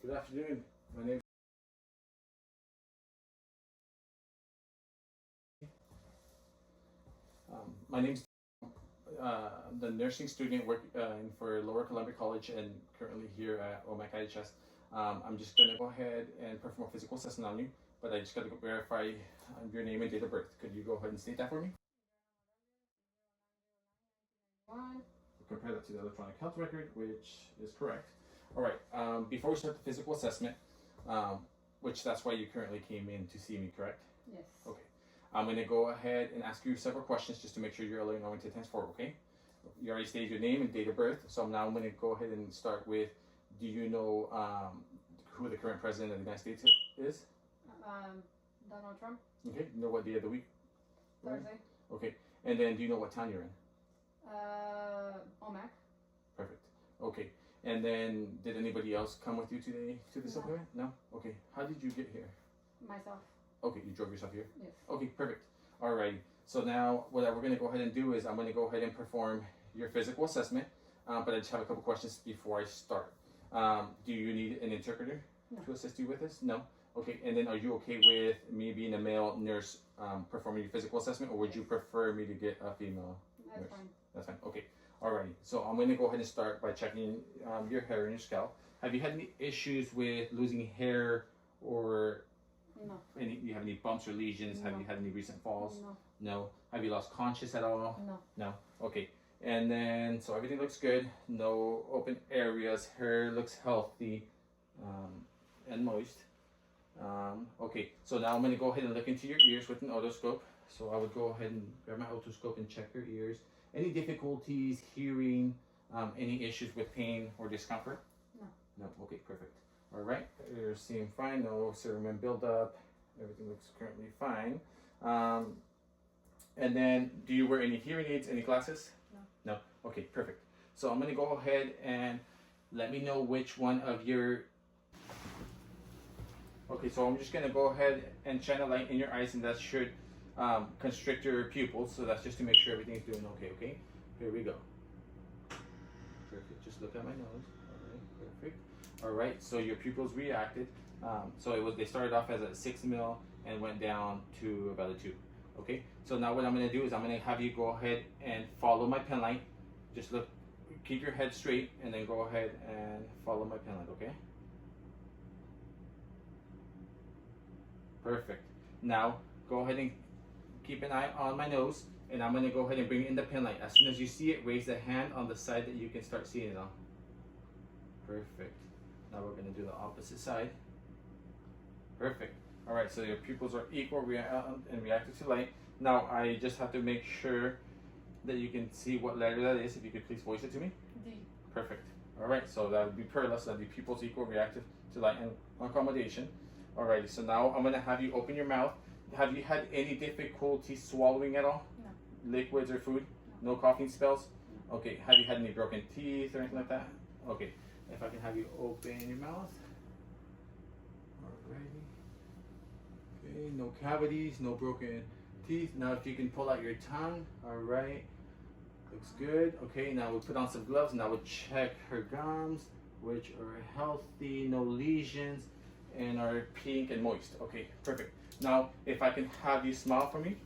Good afternoon. My name my name's the nursing student working for Lower Columbia College and currently here at OMAC IHS. I'm just gonna go ahead and perform a physical assessment on you, but I just gotta verify your name and date of birth. Could you go ahead and state that for me? Compare that to the electronic health record, which is correct. All right. Before we start the physical assessment, which that's why you currently came in to see me, correct? Yes. Okay. I'm going to go ahead and ask you several questions just to make sure you're allowing to times 4, okay? You already stated your name and date of birth, so now I'm going to go ahead and start with, do you know who the current president of the United States is? Donald Trump. Okay. You know what day of the week? Thursday. Okay. And then do you know what town you're in? OMAC. Perfect. Okay. And then did anybody else come with you today to this No. appointment? No? Okay. How did you get here? Myself. Okay, you drove yourself here? Yes. Okay, perfect. Alrighty. So now what we're going to go ahead and do is I'm going to go ahead and perform your physical assessment, but I just have a couple questions before I start. Do you need an interpreter to assist you with this? No? Okay, and then are you okay with me being a male nurse performing your physical assessment, or would you prefer me to get a female That's nurse? fine. That's fine. Okay. Alrighty. So I'm going to go ahead and start by checking your hair and your scalp. Have you had any issues with losing hair or No. do you have any bumps or lesions? Have No. you had any recent falls? No. No. Have you lost conscious at all? No. No. Okay. And then, so everything looks good. No open areas. Hair looks healthy and moist. Okay. So now I'm going to go ahead and look into your ears with an otoscope. So I would go ahead and grab my otoscope and check your ears. Any difficulties hearing? Any issues with pain or discomfort? No. No. Okay. Perfect. All right, ears seem fine. No cerumen buildup. Everything looks currently fine. And then, do you wear any hearing aids? Any glasses? No. No. Okay, perfect. So I'm gonna go ahead and let me know which one of your. Okay, so I'm just gonna go ahead and shine a light in your eyes, and that should constrict your pupils. So that's just to make sure everything's doing okay. Okay. Here we go. Perfect. Just look at my nose. All right. Perfect. All right, so your pupils reacted. They started off as a 6 mil and went down to about a 2. Okay, so now what I'm going to do is I'm going to have you go ahead and follow my pen light. Just look, keep your head straight, and then go ahead and follow my pen light. Okay. Perfect. Now go ahead and keep an eye on my nose, and I'm going to go ahead and bring in the pen light. As soon as you see it, raise the hand on the side that you can start seeing it on. Perfect. Now we're going to do the opposite side. Perfect. All right, so your pupils are equal and reactive to light. Now I just have to make sure that you can see what letter that is. If you could please voice it to me. D. Perfect. All right, so that would be PERLA, so that would be pupils equal, reactive to light, and accommodation. All righty, so now I'm going to have you open your mouth. Have you had any difficulty swallowing at all? No. Liquids or food? No coughing spells? Okay, have you had any broken teeth or anything like that? Okay. If I can have you open your mouth. Alrighty. Okay, no cavities, no broken teeth. Now if you can pull out your tongue. Alright. Looks good. Okay, now we'll put on some gloves and I will check her gums, which are healthy, no lesions, and are pink and moist. Okay, perfect. Now if I can have you smile for me.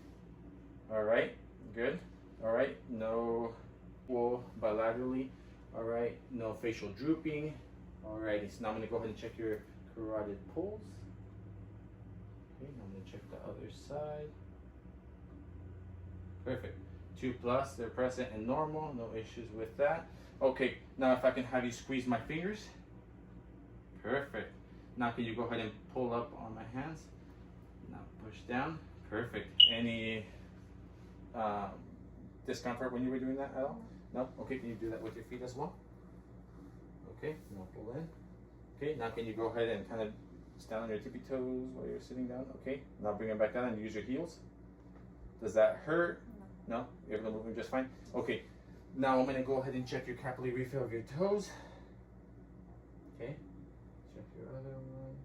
Alright, good. Alright, no wool bilaterally. All right, no facial drooping. Alrighty, so now I'm going to go ahead and check your carotid pulse. Okay, now I'm going to check the other side. Perfect. 2+, they're present and normal, no issues with that. Okay, now if I can have you squeeze my fingers. Perfect. Now can you go ahead and pull up on my hands? Now push down. Perfect. Any discomfort when you were doing that at all? No? Okay, can you do that with your feet as well? Okay, now pull in. Okay, now can you go ahead and kind of stand on your tippy toes while you're sitting down? Okay, now bring them back down and use your heels. Does that hurt? No? You're able to move them just fine? Okay, now I'm going to go ahead and check your capillary refill of your toes. Okay, check your other one.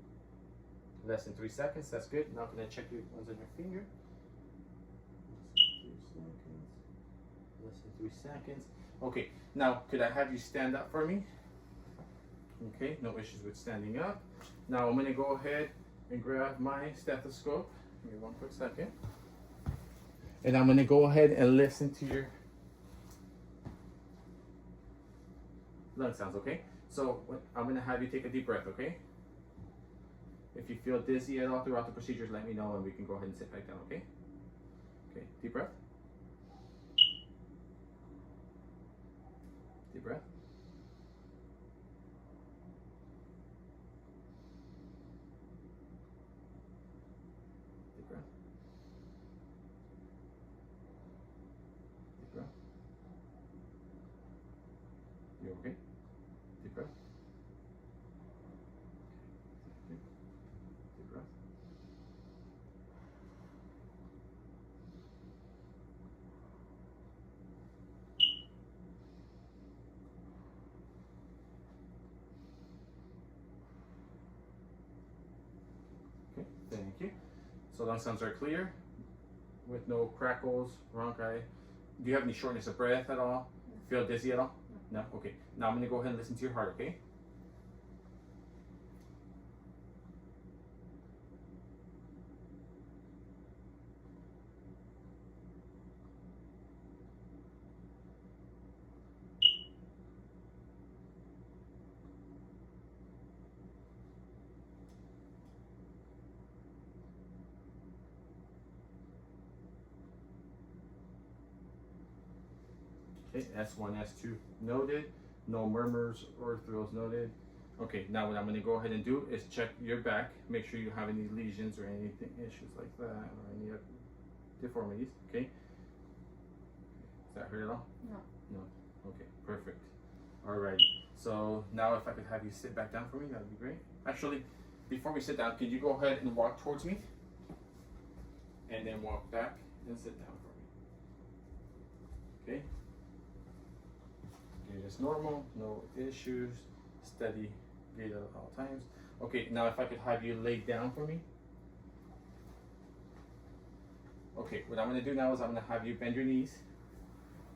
Less than 3 seconds, that's good. Now I'm going to check your ones on your finger. Less than 3 seconds. Okay, now could I have you stand up for me? Okay, no issues with standing up. Now I'm gonna go ahead and grab my stethoscope. Give me one quick second. And I'm gonna go ahead and listen to your lung sounds, okay? So I'm gonna have you take a deep breath, okay? If you feel dizzy at all throughout the procedures, let me know and we can go ahead and sit back down, okay? Okay, deep breath. Deep breath. Deep breath. Deep breath. You okay? Deep breath. Okay. Deep breath. Okay, thank you. So lung sounds are clear with no crackles, bronchi. Do you have any shortness of breath at all? Feel dizzy at all? No? Okay. Now I'm going to go ahead and listen to your heart, okay? Okay, S1, S2 noted. No murmurs or thrills noted. Okay, now what I'm going to go ahead and do is check your back. Make sure you have any lesions or anything, issues like that, or any deformities, okay? Does that hurt at all? No. No? Okay, perfect. Alright, so now if I could have you sit back down for me, that would be great. Actually, before we sit down, could you go ahead and walk towards me? And then walk back and sit down for me. Okay? Gait is normal, no issues, steady gait at all times. Okay, now if I could have you lay down for me. Okay, what I'm gonna do now is I'm gonna have you bend your knees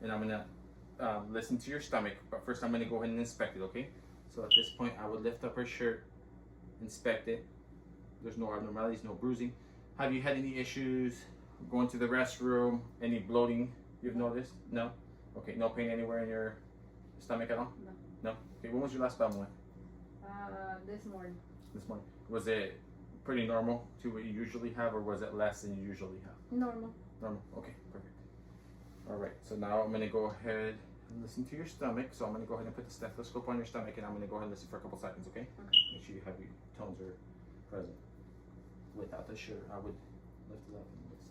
and I'm gonna listen to your stomach, but first I'm gonna go ahead and inspect it, okay? So at this point I would lift up her shirt, inspect it. There's no abnormalities, no bruising. Have you had any issues going to the restroom, any bloating you've noticed? No? Okay, no pain anywhere in your stomach at all? No. No? Okay, when was your last bowel movement? This morning. This morning. Was it pretty normal to what you usually have, or was it less than you usually have? Normal. Normal. Okay, perfect. All right, so now I'm gonna go ahead and listen to your stomach. So I'm gonna go ahead and put the stethoscope on your stomach, and I'm gonna go ahead and listen for a couple seconds, okay? Okay. Make sure you have your tones are present. Without the shirt, I would lift it up and listen.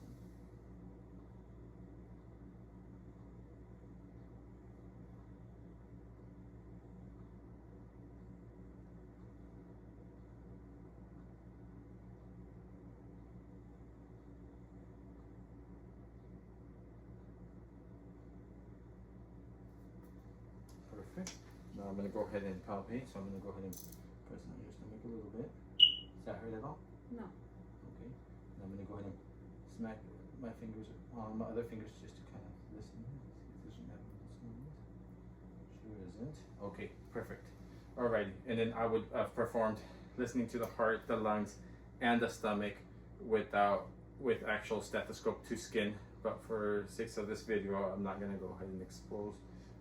Perfect. Now I'm gonna go ahead and palpate. So I'm gonna go ahead and press on your stomach a little bit. Does that hurt at all? No. Okay. Now I'm gonna go ahead and smack my fingers on my other fingers just to kind of listen. See if there's an abnormal. Sure isn't. Okay, perfect. Alrighty, and then I would have performed listening to the heart, the lungs, and the stomach with actual stethoscope to skin. But for sakes of this video, I'm not gonna go ahead and expose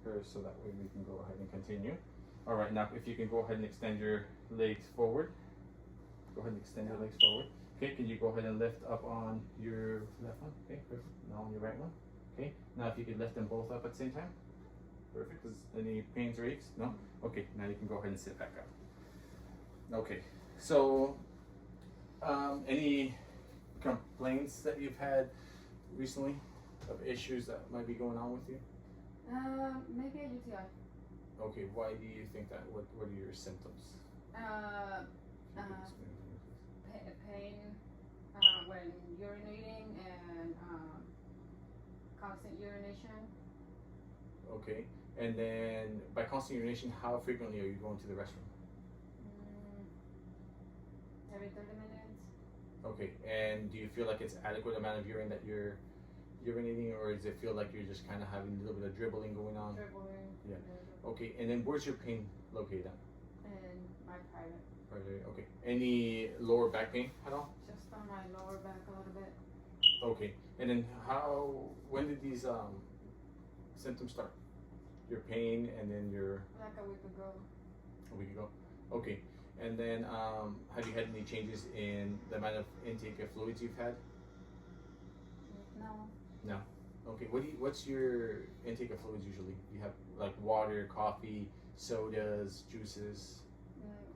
her, so that way we can go ahead and continue. All right, now if you can go ahead and extend your legs forward. Go ahead and extend your legs forward. Okay, can you go ahead and lift up on your left one? Okay, perfect. Now on your right one. Okay, now if you could lift them both up at the same time. Perfect. Is any pains or aches? No? Okay, now you can go ahead and sit back up. Okay, so any complaints that you've had recently of issues that might be going on with you? Maybe a UTI. Okay, why do you think that? What are your symptoms? If you could explain to me, please. Pain when urinating and constant urination. Okay, and then by constant urination, how frequently are you going to the restroom? Every 30 minutes. Okay, and do you feel like it's adequate amount of urine that you're urinating, or does it feel like you're just kind of having a little bit of dribbling going on? Dribbling. Yeah. Okay, and then where's your pain located at? and my private. Right, okay. Any lower back pain at all? Just on my lower back a little bit. Okay. And then when did these symptoms start? Your pain and then your Like a week ago. a week ago. Okay. And then have you had any changes in the amount of intake of fluids you've had? No. Okay. What's your intake of fluids usually? You have like water, coffee, sodas, juices.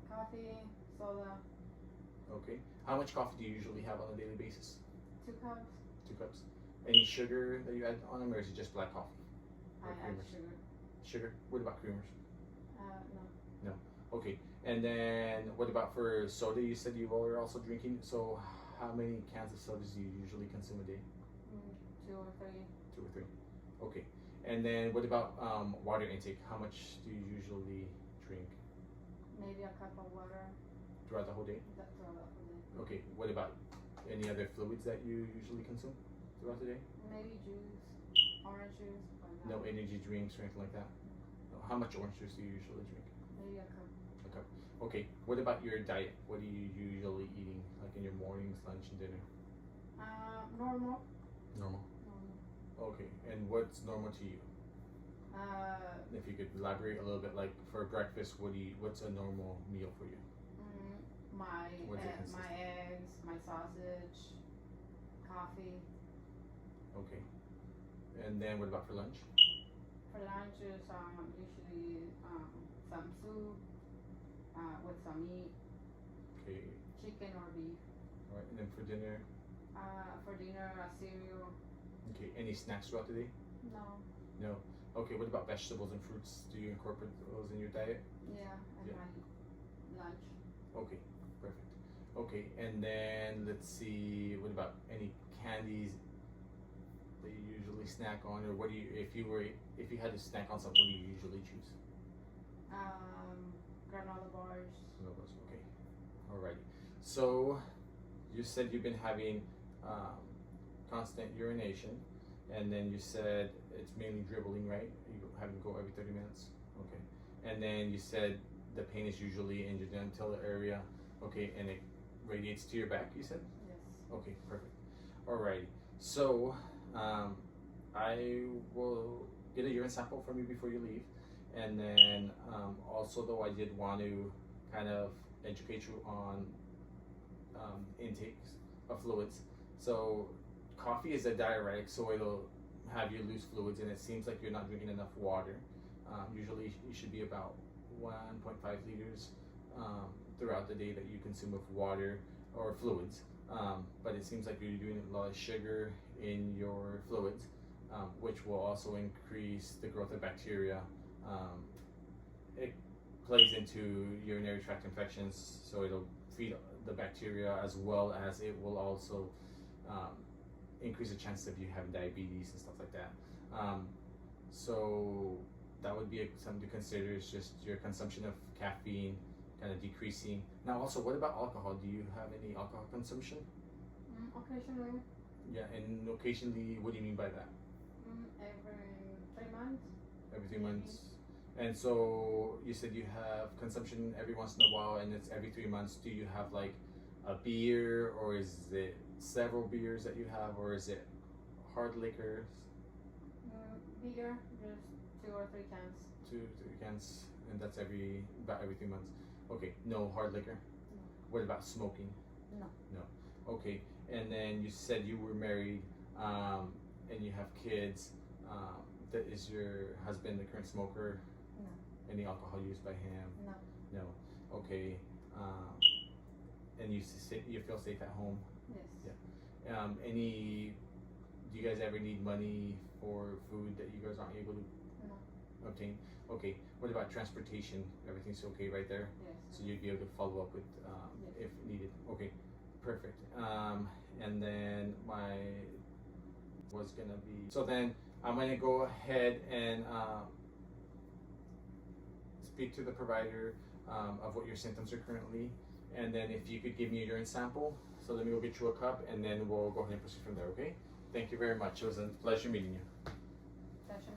Coffee, soda, Okay. How much coffee do you usually have on a daily basis? 2 cups. 2 cups. Any sugar that you add on them, or is it just black coffee? I Or add creamers? sugar. Sugar. What about creamers? No. Okay. And then what about for soda? You said you were also drinking. So how many cans of sodas do you usually consume a day? 2 or 3. 2 or 3. Okay. And then what about water intake? How much do you usually drink Maybe a cup of water. throughout the whole day? That's all of it. Okay. What about any other fluids that you usually consume throughout the day? Maybe juice, orange juice, but No not. energy drinks or anything like that? No. How much orange juice do you usually drink? Maybe a cup. A cup. Okay. What about your diet? What are you usually eating, like in your mornings, lunch, and dinner? Normal. Normal. Normal. Okay. And what's normal to you? If you could elaborate a little bit, like for breakfast, what's a normal meal for you? My What's it consist my eggs, my sausage, coffee. Okay. And then what about for lunch? For lunch is usually some soup with some meat, Okay. chicken or beef. All right. And then for dinner, For dinner, a cereal. okay. Any snacks throughout the day? No. No. Okay. What about vegetables and fruits? Do you incorporate those in your diet? Yeah, and Yeah. my lunch. Okay. Perfect. Okay. And then let's see. What about any candies that you usually snack on, or what do you if you had to snack on something, what do you usually choose? Granola bars. Okay. Alrighty. So you said you've been having constant urination, and then you said it's mainly dribbling, right? You having to go every 30 minutes. Okay. And then you said the pain is usually in your genitalia area. Okay, and it radiates to your back. You said. Yes. Okay. Perfect. Alrighty. So I will get a urine sample from you before you leave, and then also though I did want to kind of educate you on intakes of fluids. So coffee is a diuretic, so it'll have you lose fluids, and it seems like you're not drinking enough water. Usually you should be about 1.5 liters throughout the day that you consume of water or fluids. But it seems like you're doing a lot of sugar in your fluids, which will also increase the growth of bacteria. It plays into urinary tract infections, so it'll feed the bacteria, as well as it will also increase the chances of you having diabetes and stuff like that. So that would be something to consider, is just your consumption of caffeine kind of decreasing. Now also, what about alcohol? Do you have any alcohol consumption? Occasionally. Yeah, and occasionally, what do you mean by that? Every 3 months. Every 3 months? And so you said you have consumption every once in a while, and it's every 3 months. Do you have like a beer, or is it several beers that you have, or is it hard liquors? Beer, just 2 or 3 cans. 2 or 3 cans, and that's about every 3 months. Okay, no hard liquor? No. What about smoking? No. No. Okay, and then you said you were married, and you have kids. Is your husband a current smoker? No. Any alcohol used by him? No. No. Okay. And you feel safe at home? Yes. Yeah. Do you guys ever need money for food that you guys aren't able to No. obtain? Okay. What about transportation? Everything's okay right there? Yes. So you'd be able to follow up with Yes. if needed. Okay, perfect. And then so then I'm gonna go ahead and speak to the provider of what your symptoms are currently, and then if you could give me a urine sample. So let me go get you a cup, and then we'll go ahead and proceed from there. Okay? Thank you very much. It was a pleasure meeting you. Pleasure